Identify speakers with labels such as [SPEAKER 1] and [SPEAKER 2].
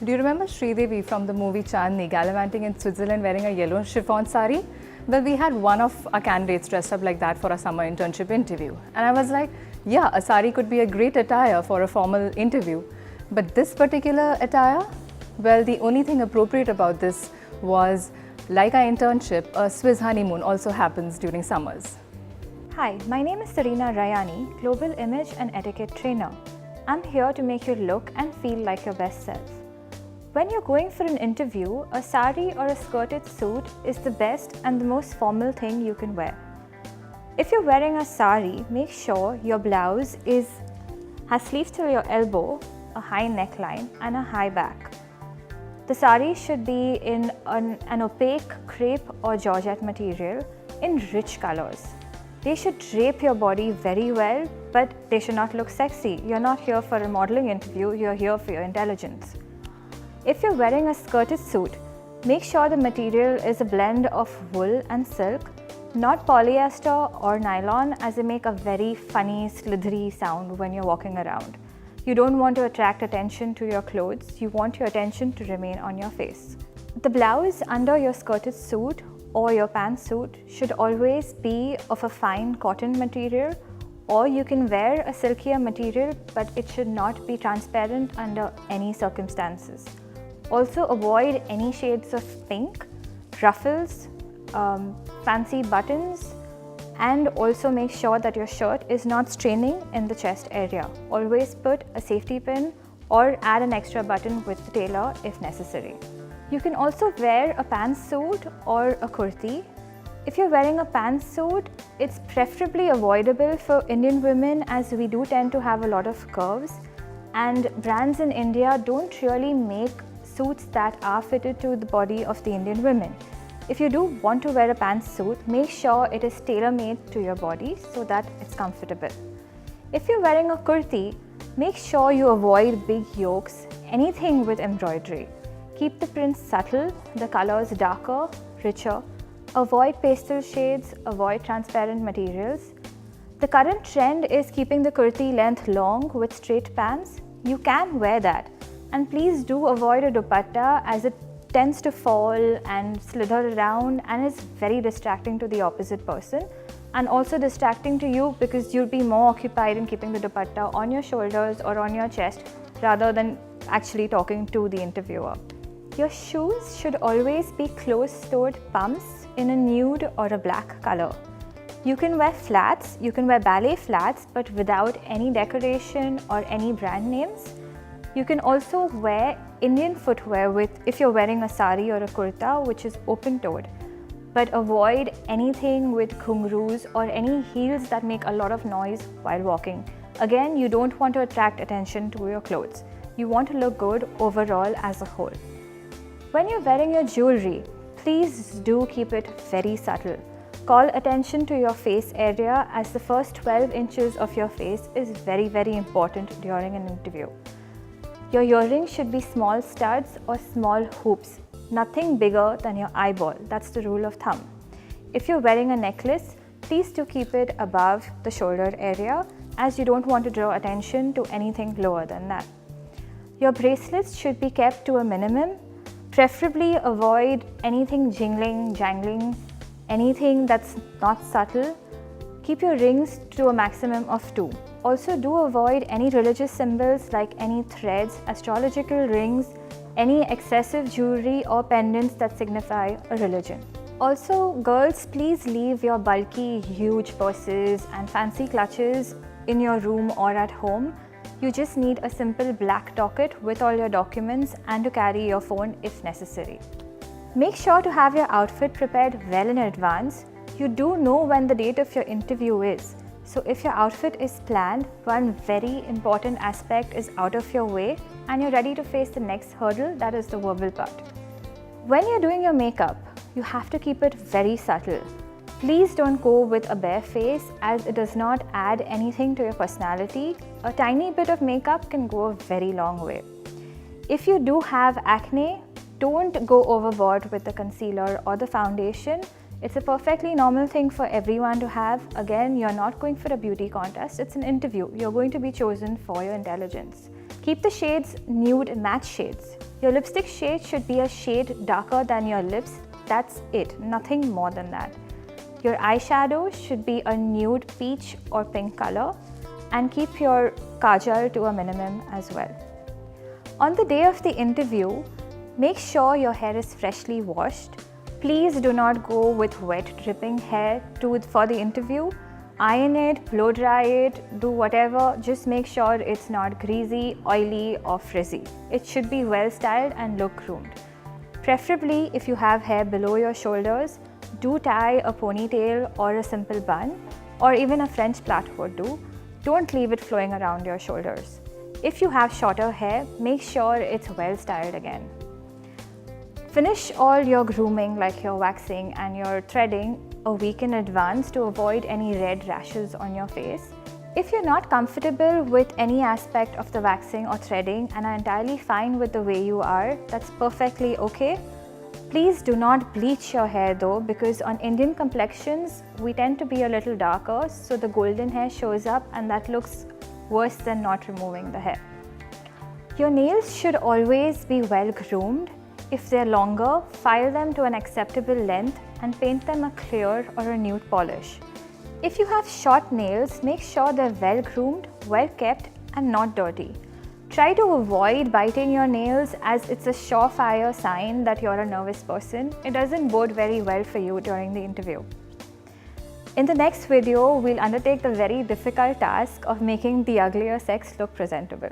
[SPEAKER 1] Do you remember Sridevi from the movie Chandni gallivanting in Switzerland wearing a yellow chiffon sari? Well, we had one of our candidates dressed up like that for a summer internship interview. And I was like, yeah, a sari could be a great attire for a formal interview. But this particular attire, well, the only thing appropriate about this was, like our internship, a Swiss honeymoon also happens during summers.
[SPEAKER 2] Hi, my name is Sareena Rayani, Global Image and Etiquette Trainer. I'm here to make you look and feel like your best self. When you're going for an interview, a sari or a skirted suit is the best and the most formal thing you can wear. If you're wearing a sari, make sure your blouse has sleeves till your elbow, a high neckline and a high back. The sari should be in an opaque crepe or Georgette material in rich colors. They should drape your body very well, but they should not look sexy. You're not here for a modeling interview, you're here for your intelligence. If you're wearing a skirted suit, make sure the material is a blend of wool and silk, not polyester or nylon, as they make a very funny, slithery sound when you're walking around. You don't want to attract attention to your clothes, you want your attention to remain on your face. The blouse under your skirted suit or your pantsuit should always be of a fine cotton material, or you can wear a silkier material, but it should not be transparent under any circumstances. Also avoid any shades of pink, ruffles, fancy buttons, and also make sure that your shirt is not straining in the chest area. Always put a safety pin or add an extra button with the tailor if necessary. You can also wear a pantsuit or a kurti. If you're wearing a pantsuit, it's preferably avoidable for Indian women, as we do tend to have a lot of curves, and brands in India don't really make suits that are fitted to the body of the Indian women. If you do want to wear a pantsuit, make sure it is tailor-made to your body so that it's comfortable. If you're wearing a kurti, make sure you avoid big yokes, anything with embroidery. Keep the prints subtle, the colors darker, richer. Avoid pastel shades, avoid transparent materials. The current trend is keeping the kurti length long with straight pants. You can wear that. And please do avoid a dupatta, as it tends to fall and slither around and is very distracting to the opposite person, and also distracting to you because you'll be more occupied in keeping the dupatta on your shoulders or on your chest rather than actually talking to the interviewer. Your shoes should always be closed-toed pumps in a nude or a black color. You can wear flats, you can wear ballet flats, but without any decoration or any brand names. You can also wear Indian footwear if you're wearing a sari or a kurta, which is open-toed. But avoid anything with ghungroos or any heels that make a lot of noise while walking. Again, you don't want to attract attention to your clothes. You want to look good overall as a whole. When you're wearing your jewelry, please do keep it very subtle. Call attention to your face area, as the first 12 inches of your face is very, very important during an interview. Your earrings should be small studs or small hoops, nothing bigger than your eyeball. That's the rule of thumb. If you're wearing a necklace, please do keep it above the shoulder area, as you don't want to draw attention to anything lower than that. Your bracelets should be kept to a minimum. Preferably avoid anything jingling, jangling, anything that's not subtle. Keep your rings to a maximum of 2. Also, do avoid any religious symbols like any threads, astrological rings, any excessive jewelry or pendants that signify a religion. Also, girls, please leave your bulky, huge purses and fancy clutches in your room or at home. You just need a simple black docket with all your documents and to carry your phone if necessary. Make sure to have your outfit prepared well in advance. You do know when the date of your interview is. So if your outfit is planned, one very important aspect is out of your way and you're ready to face the next hurdle, that is the verbal part. When you're doing your makeup, you have to keep it very subtle. Please don't go with a bare face, as it does not add anything to your personality. A tiny bit of makeup can go a very long way. If you do have acne, don't go overboard with the concealer or the foundation. It's a perfectly normal thing for everyone to have. Again, you're not going for a beauty contest, it's an interview. You're going to be chosen for your intelligence. Keep the shades nude, matte shades. Your lipstick shade should be a shade darker than your lips. That's it, nothing more than that. Your eyeshadow should be a nude peach or pink color, and keep your kajal to a minimum as well. On the day of the interview, make sure your hair is freshly washed. Please do not go with wet dripping hair for the interview. Iron it, blow dry it, do whatever, just make sure it's not greasy, oily or frizzy. It should be well styled and look groomed. Preferably, if you have hair below your shoulders, do tie a ponytail or a simple bun, or even a French plait would do. Don't leave it flowing around your shoulders. If you have shorter hair, make sure it's well styled again. Finish all your grooming like your waxing and your threading a week in advance to avoid any red rashes on your face. If you're not comfortable with any aspect of the waxing or threading and are entirely fine with the way you are, that's perfectly okay. Please do not bleach your hair though, because on Indian complexions, we tend to be a little darker, so the golden hair shows up and that looks worse than not removing the hair. Your nails should always be well groomed. If they're longer, file them to an acceptable length and paint them a clear or a nude polish. If you have short nails, make sure they're well groomed, well kept and not dirty. Try to avoid biting your nails, as it's a surefire sign that you're a nervous person. It doesn't bode very well for you during the interview. In the next video, we'll undertake the very difficult task of making the uglier sex look presentable.